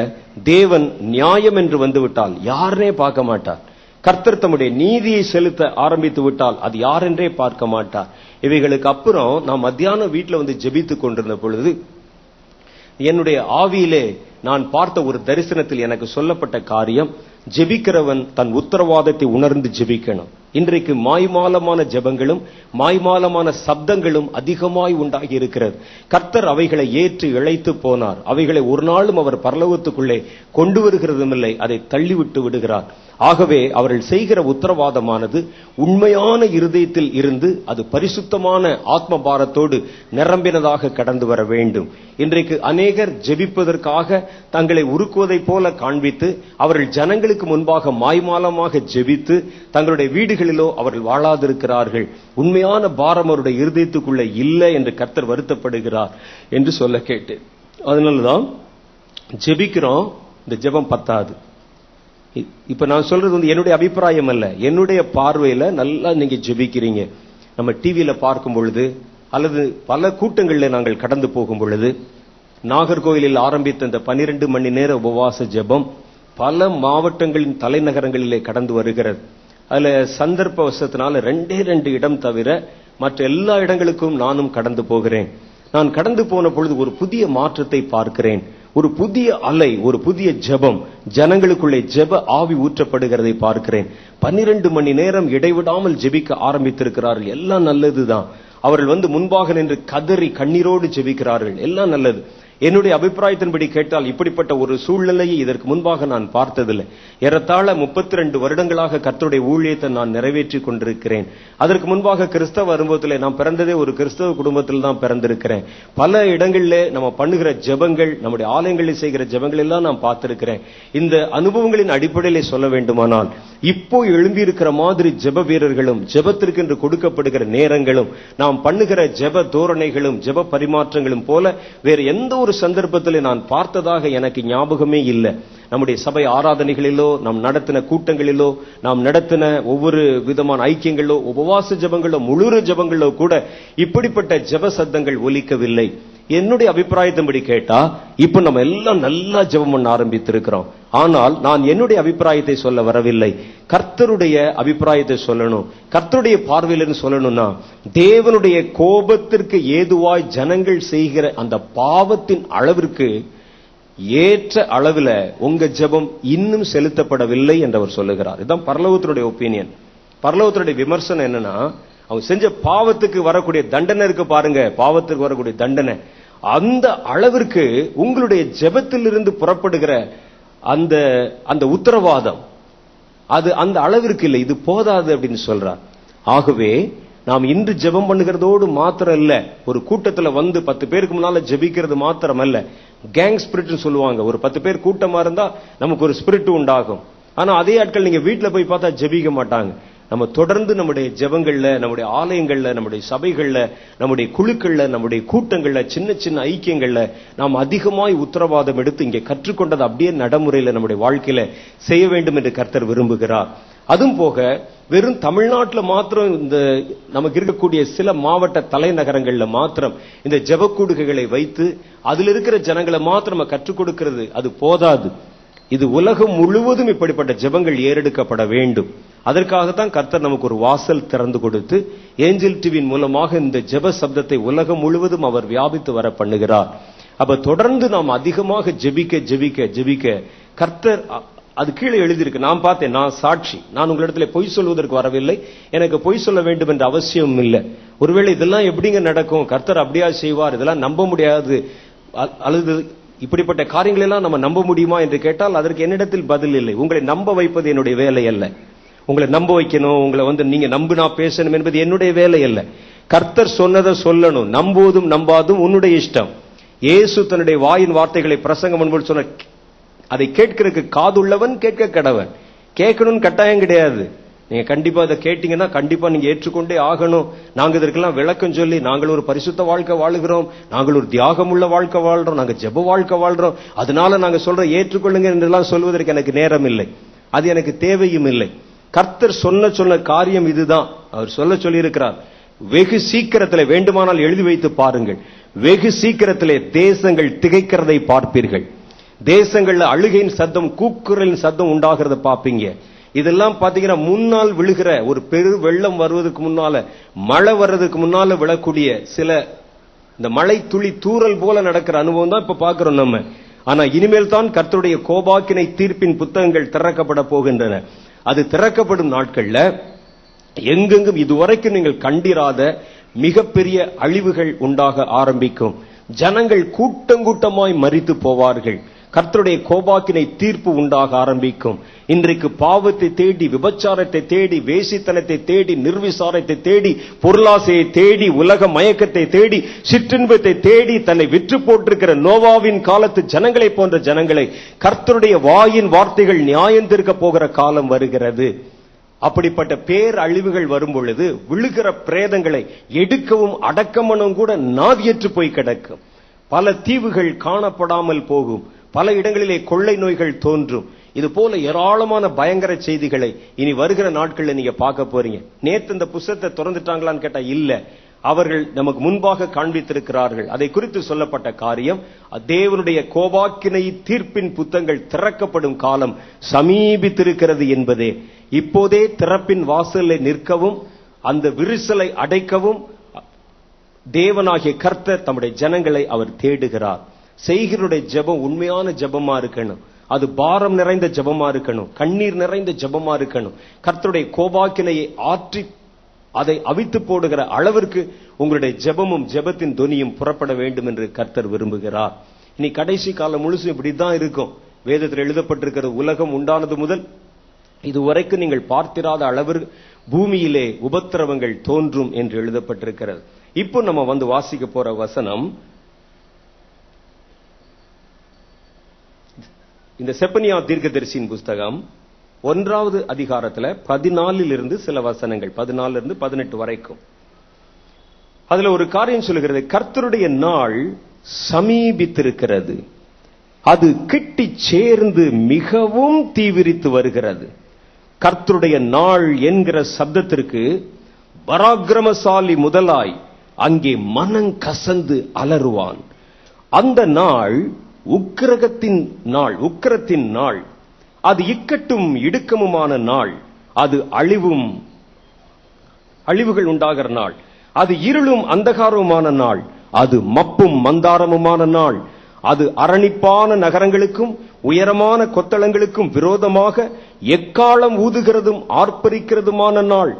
தேவன் நியாயம் என்று வந்துவிட்டால் யாரே பார்க்க மாட்டார். கர்த்தர் தம்முடைய நீதியை செலுத்த ஆரம்பித்து விட்டால் அது யாரென்றே பார்க்க மாட்டார். இவைகளுக்கு அப்புறம் நான் மத்தியானம் வீட்டில் வந்து ஜெபித்துக் கொண்டிருந்த பொழுது என்னுடைய ஆவியிலே நான் பார்த்த ஒரு தரிசனத்தில் எனக்கு சொல்லப்பட்ட காரியம், ஜெபிக்கிறவன் தன் உத்தரவாதத்தை உணர்ந்து ஜெபிக்கணும். இன்றைக்கு மாய்மாலமான ஜெபங்களும் மாய்மாலமான சப்தங்களும் அதிகமாய் உண்டாகி இருக்கிறது. கர்த்தர் அவைகளை ஏற்று இழைத்து போனார். அவைகளை ஒரு நாளும் அவர் பரலோகத்துக்குள்ளே கொண்டு வருகிறதும் இல்லை, அதை தள்ளிவிட்டு விடுகிறார். ஆகவே அவர்கள் செய்கிற உத்தரவாதமானது உண்மையான இருதயத்தில் இருந்து அது பரிசுத்தமான ஆத்ம பாரத்தோடு நிரம்பினதாக கடந்து வர வேண்டும். இன்றைக்கு அநேகர் ஜெபிப்பதற்காக தங்களை உருக்குவதை போல காண்பித்து அவர்கள் ஜனங்களுக்கு முன்பாக மாய்மாலமாக ஜெபித்து தங்களுடைய வீடுகளிலோ அவர்கள் வாழாதிருக்கிறார்கள். உண்மையான பாரம் அவருடைய இருதயத்துக்குள்ள இல்லை என்று கர்த்தர் வருத்தப்படுகிறார் என்று சொல்ல கேட்டேன். அதனாலதான் ஜெபிக்கிறோம், இந்த ஜெபம் பத்தாது. இப்ப நான் சொல்றது என்னுடைய அபிப்பிராயம் அல்ல, என்னுடைய பார்வையில நல்லா நீங்க ஜெபிக்கிறீங்க. நம்ம டிவியில பார்க்கும் பொழுது அல்லது பல கூட்டங்களில் நாங்கள் கடந்து போகும் பொழுது நாகர்கோவிலில் ஆரம்பித்த இந்த 12 மணி நேர உபவாச ஜெபம் பல மாவட்டங்களின் தலைநகரங்களிலே கடந்து வருகிறது. அதுல சந்தர்ப்பவசத்தினால 2 இடம் தவிர மற்ற எல்லா இடங்களுக்கும் நானும் கடந்து போகிறேன். நான் கடந்து போன பொழுது ஒரு புதிய மாற்றத்தை பார்க்கிறேன். ஒரு புதிய அலை, ஒரு புதிய ஜெபம், ஜனங்களுக்குள்ளே ஜெப ஆவி ஊற்றப்படுகிறதை பார்க்கிறேன். 12 மணி நேரம் இடைவிடாமல் ஜெபிக்க ஆரம்பித்திருக்கிறார்கள். எல்லாம் நல்லதுதான். அவர்கள் வந்து முன்பாக நின்று கதறி கண்ணீரோடு ஜெபிக்கிறார்கள். எல்லாம் நல்லது. என்னுடைய அபிப்பிராயத்தின்படி கேட்டால் இப்படிப்பட்ட ஒரு சூழ்நிலையை இதற்கு முன்பாக நான் பார்த்ததில்லை. ஏறத்தாழ 32 வருடங்களாக கர்த்தருடைய ஊழியத்தை நான் நிறைவேற்றி கொண்டிருக்கிறேன். அதற்கு முன்பாக கிறிஸ்தவ அனுபவத்திலே நான் பிறந்ததே ஒரு கிறிஸ்தவ குடும்பத்தில் தான் பிறந்திருக்கிறேன். பல இடங்களிலே நம்ம பண்ணுகிற ஜெபங்கள், நம்முடைய ஆலயங்களில் செய்கிற ஜெபங்கள் எல்லாம் நான் பார்த்திருக்கிறேன். இந்த அனுபவங்களின் அடிப்படையிலே சொல்ல வேண்டுமானால் இப்போ எழும்பியிருக்கிற மாதிரி ஜெப வீரர்களும் ஜெபத்திற்கு என்று கொடுக்கப்படுகிற நேரங்களும் நாம் பண்ணுகிற ஜெப தோரணைகளும் ஜெப பரிமாற்றங்களும் போல வேறு எந்த ஒரு சந்தர்ப்பத்தில் நான் பார்த்ததாக எனக்கு ஞாபகமே இல்லை. நம்முடைய சபை ஆராதனைகளிலோ, நாம் நடத்தின கூட்டங்களிலோ, நாம் நடத்தின ஒவ்வொரு விதமான ஐக்கியங்களோ, உபவாச ஜெபங்களோ, முழு ஜெபங்களோ கூட இப்படிப்பட்ட ஜெப சத்தங்கள் ஒலிக்கவில்லை. என்னுடைய அபிப்பிராயத்தின்படி கேட்டா இப்ப நம்ம எல்லாம் நல்லா ஜெபம் பண்ண ஆரம்பித்திருக்கிறோம். ஆனால் நான் என்னுடைய அபிப்பிராயத்தை சொல்ல வரவில்லை, கர்த்தருடைய அபிப்பிராயத்தை சொல்லணும். கர்த்தருடைய பார்வையிலிருந்து சொல்லணும்னா, தேவனுடைய கோபத்திற்கு ஏதுவாய் ஜனங்கள் செய்கிற அந்த பாவத்தின் அளவிற்கு ஏற்ற அளவில் உங்க ஜெபம் இன்னும் செலுத்தப்படவில்லை என்று அவர் சொல்லுகிறார். இதுதான் பரலோகத்தினுடைய ஒப்பீனியன். பரலோகத்தினுடைய விமர்சனம் என்னன்னா, அவங்க செஞ்ச பாவத்துக்கு வரக்கூடிய தண்டனை இருக்கு பாருங்க, பாவத்துக்கு வரக்கூடிய தண்டனை அந்த அளவிற்கு உங்களுடைய ஜெபத்திலிருந்து புறப்படுகிற அந்த அந்த உத்தரவாதம் அது அந்த அளவிற்கு இல்லை, இது போதாது அப்படின்னு சொல்றார். ஆகவே நாம் இன்று ஜெபம் பண்ணுகிறதோடு மாத்திரம் இல்ல, ஒரு கூட்டத்தில் வந்து 10 பேருக்கு முன்னால ஜெபிக்கிறது மாத்திரம் அல்ல, கேங் ஸ்பிரிட் சொல்லுவாங்க. ஒரு 10 பேர் கூட்டமா இருந்தா நமக்கு ஒரு ஸ்பிரிட் உண்டாகும். ஆனா அதே ஆட்கள் நீங்க வீட்டுல போய் பார்த்தா ஜெபிக்க மாட்டாங்க. நம்ம தொடர்ந்து நம்முடைய ஜெபங்கள்ல, நம்முடைய ஆலயங்கள்ல, நம்முடைய சபைகள்ல, நம்முடைய குழுக்கள்ல, நம்முடைய கூட்டங்கள்ல, சின்ன சின்ன ஐக்கியங்கள்ல நாம் அதிகமாய் உத்தரவாதம் எடுத்து இங்கே கற்றுக்கொண்டது அப்படியே நடைமுறையில நம்முடைய வாழ்க்கையில செய்ய வேண்டும் என்று கர்த்தர் விரும்புகிறார். அதுவும் போக வெறும் தமிழ்நாட்டில் மாத்திரம் இந்த நமக்கு இருக்கக்கூடிய சில மாவட்ட தலைநகரங்கள்ல மாத்திரம் இந்த ஜெபக்கூடுகைகளை வைத்து அதில் இருக்கிற ஜனங்களை மாத்திரம் நம்ம கற்றுக் கொடுக்கிறது அது போதாது. இது உலகம் முழுவதும் இப்படிப்பட்ட ஜெபங்கள் ஏறெடுக்கப்பட வேண்டும். அதற்காகத்தான் கர்த்தர் நமக்கு ஒரு வாசல் திறந்து கொடுத்து ஏஞ்சல் டிவியின் மூலமாக இந்த ஜெப சப்தத்தை உலகம் முழுவதும் அவர் வியாபித்து வர பண்ணுகிறார். அப்ப தொடர்ந்து நாம் அதிகமாக ஜெபிக்க ஜெபிக்க ஜெபிக்க கர்த்தர், அது கீழே எழுதியிருக்கு, நான் பார்த்தேன், நான் சாட்சி, நான் உங்களிடத்துல பொய் சொல்வதற்கு வரவில்லை, எனக்கு பொய் சொல்ல வேண்டும் என்ற அவசியம் இல்லை. ஒருவேளை இதெல்லாம் எப்படிங்க நடக்கும், கர்த்தர் அப்படியா செய்வார், இதெல்லாம் நம்ப முடியாது, அல்லது இப்படிப்பட்ட காரியங்கள் எல்லாம் நம்ம நம்ப முடியுமா என்று கேட்டால் அதற்கு என்னிடத்தில் பதில் இல்லை. உங்களை நம்ப வைப்பது என்னுடைய வேலை அல்ல. உங்களை நம்ப வைக்கணும், உங்களை நீங்க நம்பினா பேசணும் என்பது என்னுடைய வேலை அல்ல. கர்த்தர் சொன்னதை சொல்லணும், நம்புவதும் நம்பாதும் உன்னுடைய இஷ்டம். இயேசு தன்னுடைய வாயின் வார்த்தைகளை பிரசங்கம் பண்ணும்போது சொன்ன, அதை கேட்கிறதுக்கு காதுள்ளவன் கேட்க கடவன். கேட்கணும்னு கட்டாயம் கிடையாது. நீங்க கண்டிப்பா அதை கேட்டீங்கன்னா கண்டிப்பா நீங்க ஏற்றுக்கொண்டே ஆகணும். நாங்க இதற்கெல்லாம் விளக்கம் சொல்லி நாங்கள் ஒரு பரிசுத்த வாழ்க்கை வாழுகிறோம், நாங்கள் ஒரு தியாகம் உள்ள வாழ்க்கை வாழ்றோம், நாங்க ஜெப வாழ்க்கை வாழ்றோம், அதனால நாங்க சொல்ற ஏற்றுக்கொள்ளுங்க என்றெல்லாம் சொல்வதற்கு எனக்கு நேரம் இல்லை, அது எனக்கு தேவையும் இல்லை. கர்த்தர் சொன்ன காரியம் இதுதான். அவர் சொல்லி இருக்கிறார். வெகு சீக்கிரத்தில் வேண்டுமானால் எழுதி வைத்து பாருங்கள், வெகு சீக்கிரத்திலே தேசங்கள் திகைக்கிறதை பார்ப்பீர்கள். தேசங்கள்ல அழுகையின் சத்தம், கூக்குரலின் சத்தம் உண்டாகிறத பார்ப்பீங்க. இதெல்லாம் பாத்தீங்கன்னா முன்னால் விழுகிற ஒரு பெரு வெள்ளம் வருவதற்கு முன்னால, மழை வர்றதுக்கு முன்னால விழக்கூடிய சில இந்த மழை துளி தூறல் போல நடக்கிற அனுபவம் தான் இப்ப பாக்குறோம் நம்ம. ஆனா இனிமேல் தான் கர்த்தருடைய கோபாக்கினை தீர்ப்பின் புத்தகங்கள் திறக்கப்பட போகின்றன. அது திறக்கப்படும் நாட்கள்ல எங்கெங்கும் இதுவரைக்கும் நீங்கள் கண்டிராத மிகப்பெரிய அழிவுகள் உண்டாக ஆரம்பிக்கும். ஜனங்கள் கூட்டங்கூட்டமாய் மரித்து போவார்கள். கர்த்தருடைய கோபாக்கினை தீர்ப்பு உண்டாக ஆரம்பிக்கும். இன்றைக்கு பாவத்தை தேடி, விபச்சாரத்தை தேடி, வேசித்தனத்தை தேடி, நிர்விசாரத்தை தேடி, பொருளாசையை தேடி, உலக மயக்கத்தை தேடி, சிற்றின்பத்தை தேடி தன்னை விற்று போட்டிருக்கிற நோவாவின் காலத்து ஜனங்களை போன்ற ஜனங்களை கர்த்தருடைய வாயின் வார்த்தைகள் நியாயம் தீர்க்க போகிற காலம் வருகிறது. அப்படிப்பட்ட பேர் அழிவுகள் வரும் பொழுது விழுகிற பிரேதங்களை எடுக்கவும் அடக்கமனும் கூட நாதியற்று போய் கிடக்கும். பல தீவுகள் காணப்படாமல் போகும். பல இடங்களிலே கொள்ளை நோய்கள் தோன்றும். இது போல ஏராளமான பயங்கர செய்திகளை இனி வருகிற நாட்கள்ல நீங்க பார்க்க போறீங்க. நேத்து இந்த புத்தகத்தை திறந்துட்டாங்களான்னு கேட்டா இல்ல, அவர்கள் நமக்கு முன்பாக காண்பித்திருக்கிறார்கள். அதை குறித்து சொல்லப்பட்ட காரியம், தேவனுடைய கோபாக்கினை தீர்ப்பின் புத்தகங்கள் திறக்கப்படும் காலம் சமீபித்திருக்கிறது என்பதே. இப்போதே திறப்பின் வாசலில் நிற்கவும் அந்த விரிசலை அடைக்கவும் தேவனாகிய கர்த்தர் தம்முடைய ஜனங்களை அவர் தேடுகிறார். செய்கிறோடைய ஜெபம் உண்மையான ஜெபமா இருக்கணும். அது பாரம் நிறைந்த ஜெபமா இருக்கணும், கண்ணீர் நிறைந்த ஜெபமா இருக்கணும். கர்த்தருடைய கோபாக்கினையை ஆற்றி அதை அவித்து போடுகிற அளவிற்கு உங்களுடைய ஜெபமும் ஜெபத்தின் தொனியும் புறப்பட வேண்டும் என்று கர்த்தர் விரும்புகிறார். இனி கடைசி காலம் முழுசும் இப்படிதான் இருக்கும். வேதத்தில் எழுதப்பட்டிருக்கிறது, உலகம் உண்டானது முதல் இதுவரைக்கும் நீங்கள் பார்த்திராத அளவிற்கு பூமியிலே உபத்திரவங்கள் தோன்றும் என்று எழுதப்பட்டிருக்கிறது. இப்போ நம்ம வாசிக்க போற வசனம் இந்த செப்பனியா தீர்க்கதரிசியின் புஸ்தகம் 1வது அதிகாரத்துல 14 சில வசனங்கள், 14 18 வரைக்கும். அதுல ஒரு காரியம் சொல்லுகிறது, கர்த்தருடைய நாள் சமீபித்திருக்கிறது, அது கிட்டி சேர்ந்து மிகவும் தீவிரித்து வருகிறது. கர்த்தருடைய நாள் என்கிற சப்தத்திற்கு பராக்கிரமசாலி முதலாய் அங்கே மனம் கசந்து அலறுவான். அந்த நாள் உக்கிரத்தின் நாள், அது இக்கட்டும் இடுக்கமுமான நாள், அது அழிவுகள் உண்டாகிற நாள், அது இருளும் அந்தகாரமுமான நாள், அது மப்பும் மந்தாரமுமான நாள், அது அரணிப்பான நகரங்களுக்கும் உயரமான கொத்தளங்களுக்கும் விரோதமாக எக்காலம் ஊதுகிறதும் ஆர்ப்பரிக்கிறதுமான நாள்.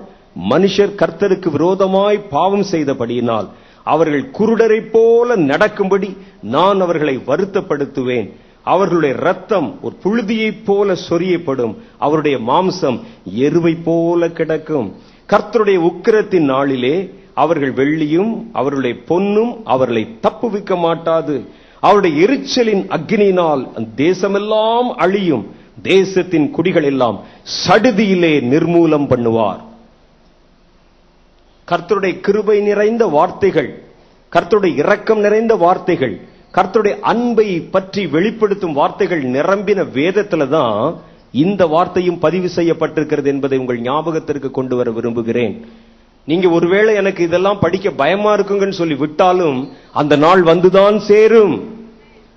மனுஷர் கர்த்தருக்கு விரோதமாய் பாவம் செய்தபடியினால் அவர்கள் குருடரை போல நடக்கும்படி நான் அவர்களை வருத்தப்படுத்துவேன். அவர்களுடைய ரத்தம் ஒரு புழுதியைப் போல சொரியப்படும், அவருடைய மாம்சம் எருவை போல கிடக்கும். கர்த்தருடைய உக்கிரத்தின் நாளிலே அவர்கள் வெள்ளியும் அவர்களுடைய பொன்னும் அவர்களை தப்புவிக்க மாட்டாது. அவருடைய எரிச்சலின் அக்னியினால் தேசமெல்லாம் அழியும், தேசத்தின் குடிகள் எல்லாம் சடுதியிலே நிர்மூலம் பண்ணுவார். கர்த்தருடைய கிருபை நிறைந்த வார்த்தைகள், கர்த்தருடைய இரக்கம் நிறைந்த வார்த்தைகள், கர்த்தருடைய அன்பை பற்றி வெளிப்படுத்தும் வார்த்தைகள் நிரம்பின வேதத்துல தான் இந்த வார்த்தையும் பதிவு செய்யப்பட்டிருக்கிறது என்பதை உங்கள் ஞாபகத்திற்கு கொண்டு வர விரும்புகிறேன். நீங்க ஒருவேளை எனக்கு இதெல்லாம் படிக்க பயமா இருக்குங்கன்னு சொல்லி விட்டாலும் அந்த நாள் வந்துதான் சேரும்.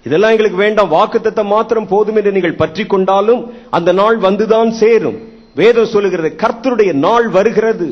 இதெல்லாம் எங்களுக்கு வேண்டாம், வாக்குத்தத்தம் மாத்திரம் போதும் என்று நீங்கள் பற்றி கொண்டாலும் அந்த நாள் வந்துதான் சேரும். வேதம் சொல்லுகிறது கர்த்தருடைய நாள் வருகிறது,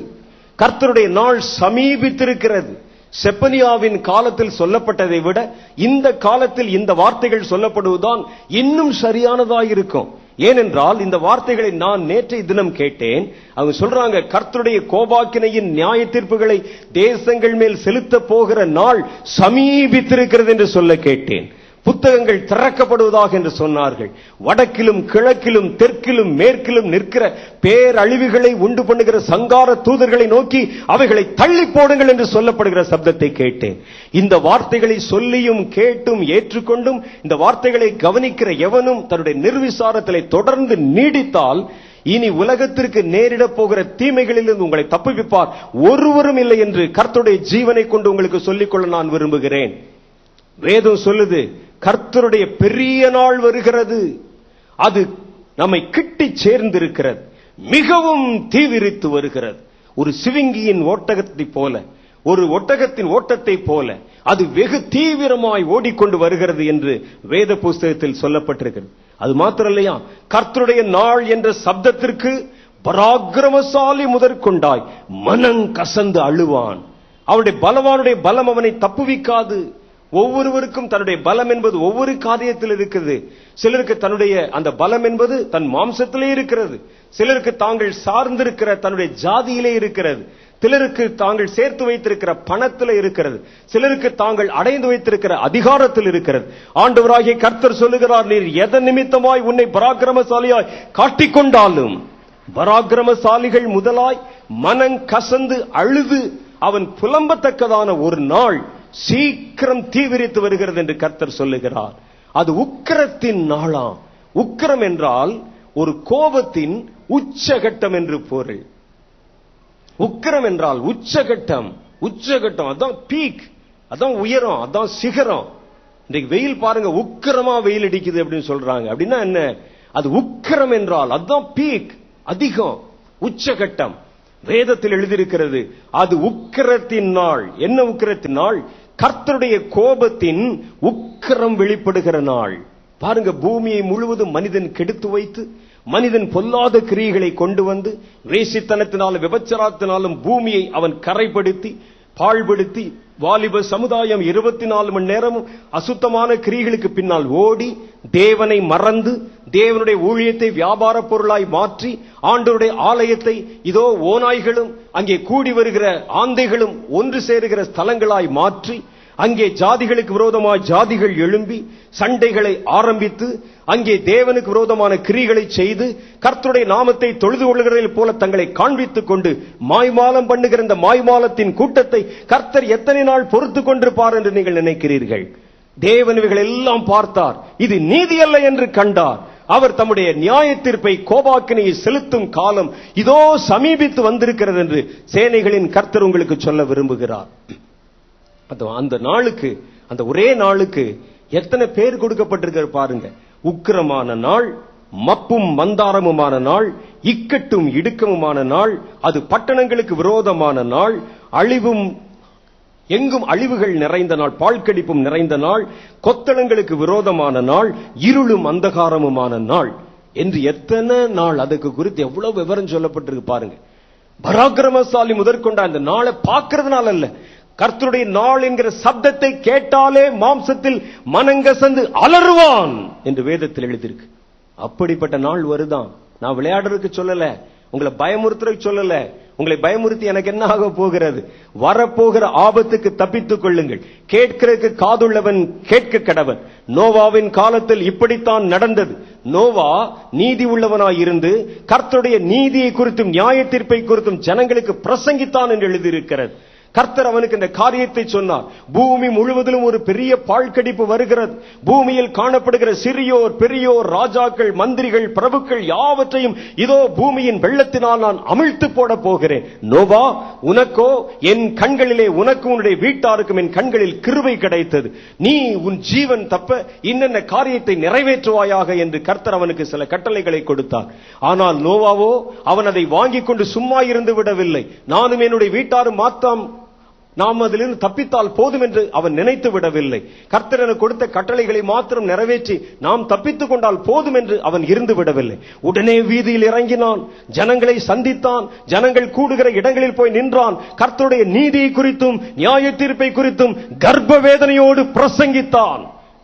கர்த்தருடைய நாள் சமீபித்திருக்கிறது. செப்பனியாவின் காலத்தில் சொல்லப்பட்டதை விட இந்த காலத்தில் இந்த வார்த்தைகள் சொல்லப்படுவதுதான் இன்னும் சரியானதாயிருக்கும். ஏனென்றால் இந்த வார்த்தைகளை நான் நேற்றைய தினம் கேட்டேன். அவங்க சொல்றாங்க கர்த்தருடைய கோபாக்கினையின் நியாய தீர்ப்புகளை தேசங்கள் மேல் செலுத்த போகிற நாள் சமீபித்திருக்கிறது என்று சொல்ல கேட்டேன். புத்தகங்கள் திறக்கப்படுவதாக என்று சொன்னார்கள். வடக்கிலும் கிழக்கிலும் தெற்கிலும் மேற்கிலும் நிற்கிற பேரழிவுகளை உண்டு பண்ணுகிற சங்கார தூதர்களை நோக்கி அவைகளை தள்ளி போடுங்கள் என்று சொல்லப்படுகிற சப்தத்தை கேட்டேன். இந்த வார்த்தைகளை சொல்லியும் கேட்டும் ஏற்றுக்கொண்டும் இந்த வார்த்தைகளை கவனிக்கிற எவனும் தன்னுடைய நிர்விசாரத்திலே தொடர்ந்து நீடித்தால் இனி உலகத்திற்கு நேரிட போகிற தீமைகளிலிருந்து உங்களை தப்புவிப்பார் ஒருவரும் இல்லை என்று கர்த்தருடைய ஜீவனை கொண்டு உங்களுக்கு சொல்லிக்கொள்ள நான் விரும்புகிறேன். வேதம் சொல்லுது கர்த்தருடைய பெரிய நாள் வருகிறது, அது நம்மை கிட்டி சேர்ந்திருக்கிறது, மிகவும் தீவிரித்து வருகிறது. ஒரு சிவிங்கியின் ஓட்டத்தை போல, ஒரு ஒட்டகத்தின் ஓட்டத்தை போல அது வெகு தீவிரமாய் ஓடிக்கொண்டு வருகிறது என்று வேத புஸ்தகத்தில் சொல்லப்பட்டிருக்கிறது. அது மாத்திரம் இல்லையா, கர்த்தருடைய நாள் என்ற சப்தத்திற்கு பராக்கிரமசாலி முதற்கொண்டாய் மனம் கசந்து அழுவான். அவனுடைய பலவானுடைய பலம் அவனை தப்புவிக்காது. ஒவ்வொருவருக்கும் தன்னுடைய பலம் என்பது ஒவ்வொரு காரியத்தில் இருக்கிறது. சிலருக்கு தன்னுடைய அந்த பலம் என்பது தன் மாம்சத்திலே இருக்கிறது, சிலருக்கு தாங்கள் சார்ந்திருக்கிற தன்னுடைய ஜாதியிலே இருக்கிறது, சிலருக்கு தாங்கள் சேர்த்து வைத்திருக்கிற பணத்தில் இருக்கிறது, சிலருக்கு தாங்கள் அடைந்து வைத்திருக்கிற அதிகாரத்தில் இருக்கிறது. ஆண்டவராகிய கர்த்தர் சொல்லுகிறார், நீர் எதன் நிமித்தமாய் உன்னை பராக்கிரமசாலியாய் காட்டிக்கொண்டாலும் பராக்கிரமசாலிகள் முதலாய் மனம் கசந்து அழுது அவன் புலம்பத்தக்கதான ஒரு நாள் சீக்கிரம் தீவிரித்து வருகிறது என்று கர்த்தர் சொல்லுகிறார். அது உக்கிரத்தின் நாளாம். உக்கிரம் என்றால் ஒரு கோபத்தின் உச்சகட்டம் என்று பொருள். உக்கிரம் என்றால் உச்சகட்டம். உச்சகட்டம் அதான் பீக், அதான் உயரம், அதான் சிகரம். இன்றைக்கு வெயில் பாருங்க, உக்கிரமா வெயில் அடிக்குது அப்படின்னு சொல்றாங்க. அப்படின்னா என்ன? அது உக்கிரம் என்றால் அதான் பீக், அதிகம், உச்சகட்டம். வேதத்தில் எழுதியிருக்கிறது அது உக்கிரத்தின் நாள். என்ன உக்கிரத்தின் நாள்? கர்த்தருடைய கோபத்தின் உக்கிரம் வெளிப்படுகிற நாள். பாருங்க, பூமியை முழுவதும் மனிதன் கெடுத்து வைத்து மனிதன் பொல்லாத கிரியைகளை கொண்டு வந்து வேசித்தனத்தினாலும் விபச்சாரத்தினாலும் பூமியை அவன் கரைப்படுத்தி பாழ்படுத்தி வாலிப சமுதாயம் 24 மணி நேரமும் அசுத்தமான கிரியைகளுக்கு பின்னால் ஓடி தேவனை மறந்து தேவனுடைய ஊழியத்தை வியாபார பொருளாய் மாற்றி ஆண்டவருடைய ஆலயத்தை இதோ ஓநாய்களும் அங்கே கூடி வருகிற ஆந்தைகளும் ஒன்று சேருகிற ஸ்தலங்களாய் மாற்றி அங்கே ஜாதிகளுக்கு விரோதமாய் ஜாதிகள் எழும்பி சண்டைகளை ஆரம்பித்து அங்கே தேவனுக்கு விரோதமான கிரியைகளை செய்து கர்த்தருடைய நாமத்தை தொழுது கொள்கிறவர்கள் போல தங்களை காண்பித்துக் கொண்டு மாய்மாலம் பண்ணுகிற இந்த மாய்மாலத்தின் கூட்டத்தை கர்த்தர் எத்தனை நாள் பொறுத்துக் கொண்டிருப்பார் என்று நீங்கள் நினைக்கிறீர்கள்? தேவன் இவைகள் எல்லாம் பார்த்தார், இது நீதி அல்ல என்று கண்டார். அவர் தம்முடைய நியாய தீர்ப்பை கோபாக்கினையை செலுத்தும் காலம் இதோ சமீபித்து வந்திருக்கிறது என்று சேனைகளின் கர்த்தர் உங்களுக்கு சொல்ல விரும்புகிறார். அந்த நாளுக்கு, அந்த ஒரே நாளுக்கு எத்தனை பேர் கொடுக்கப்பட்டிருக்கிற பாருங்க. உக்கிரமான நாள், மப்பும் மந்தாரமுமான நாள், இக்கட்டும் இடுக்கமுமான நாள், அது பட்டணங்களுக்கு விரோதமான நாள், அழிவும் எங்கும் அழிவுகள் நிறைந்த நாள், பாழ்கடிப்பும் நிறைந்த நாள், கொத்தளங்களுக்கு விரோதமான நாள், இருளும் அந்தகாரமுமான நாள் என்று எத்தனை நாள், அதுக்கு குறித்து எவ்வளவு விவரம் சொல்லப்பட்டிருக்கு பாருங்க. பராக்கிரமசாலி முதற்கொண்ட அந்த நாளை பார்க்கறதுனால அல்ல, கர்த்தருடைய நாள் என்கிற சப்தத்தை கேட்டாலே மாம்சத்தில் மனங்கசந்து அலறுவான் என்று வேதத்தில் எழுதியிருக்கு. அப்படிப்பட்ட நாள் வருதான். நான் விளையாடுறதுக்கு சொல்லல, உங்களை பயமுறுத்துறதுக்கு சொல்லல. உங்களை பயமுறுத்தி எனக்கு என்ன ஆக போகிறது? வரப்போகிற ஆபத்துக்கு தப்பித்துக் கொள்ளுங்கள். கேட்கிறதுக்கு காதுள்ளவன் கேட்க கடவன். நோவாவின் காலத்தில் இப்படித்தான் நடந்தது. நோவா நீதி உள்ளவனாய் இருந்து கர்த்தருடைய நீதியை குறித்தும் நியாய தீர்ப்பை குறித்தும் ஜனங்களுக்கு பிரசங்கித்தான் என்று எழுதியிருக்கிறது. கர்த்தர் அவனுக்கு இந்த காரியத்தை சொன்னார். பூமி முழுவதிலும் ஒரு பெரிய பாழ்கடிப்பு வருகிறது. பூமியில் காணப்படுகிற சிறியோர் பெரியோர், ராஜாக்கள், மந்திரிகள், பிரபுக்கள் யாவற்றையும் இதோ பூமியின் வெள்ளத்தினால் நான் அமிழ்த்து போட போகிறேன். நோவா, உனக்கோ என் கண்களிலே உனக்கும் உன்னுடைய வீட்டாருக்கும் என் கண்களில் கிருபை கிடைத்தது. நீ உன் ஜீவன் தப்ப இன்னென்ன காரியத்தை நிறைவேற்றுவாயாக என்று கர்த்தர் அவனுக்கு சில கட்டளைகளை கொடுத்தார். ஆனால் நோவாவோ அவன் அதை வாங்கிக் கொண்டு சும்மா இருந்து விடவில்லை. நானும் என்னுடைய வீட்டாரும் மாத்தாம் நாம் அதிலிருந்து தப்பித்தால் போதும் என்று அவன் நினைத்து விடவில்லை. கர்த்தர் எனக்கு கொடுத்த கட்டளைகளை மாத்திரம் நிறைவேற்றி நாம் தப்பித்துக் கொண்டால் போதும் என்று அவன் இருந்து விடவில்லை. உடனே வீதியில் இறங்கினான், ஜனங்களை சந்தித்தான், ஜனங்கள் கூடுகிற இடங்களில் போய் நின்றான். கர்த்தருடைய நீதியை குறித்தும் நியாய தீர்ப்பை குறித்தும் கர்ப்ப வேதனையோடு பிரசங்கித்தான்.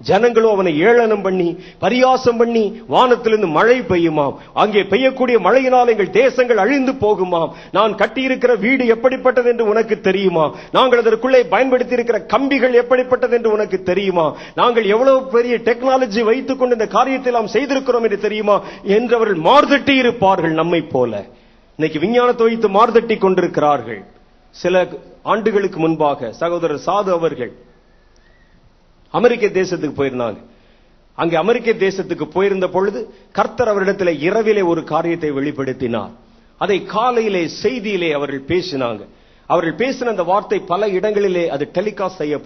ஜனங்களோ அவனை ஏளனம் பண்ணி பரியாசம் பண்ணி, வானத்திலிருந்து மழை பெய்யுமாம், அங்கே பெய்யக்கூடிய மழையினால் எங்கள் தேசங்கள் அழிந்து போகுமாம், நான் கட்டியிருக்கிற வீடு எப்படிப்பட்டது என்று உனக்கு தெரியுமா, நாங்கள் அதற்குள்ளே பயன்படுத்தி இருக்கிற கம்பிகள் எப்படிப்பட்டது என்று உனக்கு தெரியுமா, நாங்கள் எவ்வளவு பெரிய டெக்னாலஜி வைத்துக் கொண்டு இந்த காரியத்தை நாம் செய்திருக்கிறோம் என்று தெரியுமா என்று அவர்கள் மார்தட்டி இருப்பார்கள். நம்மை போல இன்னைக்கு விஞ்ஞானத்தை வைத்து மார்தட்டி கொண்டிருக்கிறார்கள். சில ஆண்டுகளுக்கு முன்பாக சகோதரர் சாது அவர்கள் அமெரிக்க தேசத்துக்கு போயிருந்தாங்க. அங்கே அமெரிக்க தேசத்துக்கு போயிருந்த பொழுது கர்த்தர் அவரிடத்தில் இரவிலே ஒரு காரியத்தை வெளிப்படுத்தினார். அதை காலையிலே செய்தியிலே அவர்கள் பேசினாங்க. அவர்கள் பேசின அந்த வார்த்தை பல இடங்களிலே அது டெலிகாஸ்ட் செய்யப்பட்டது.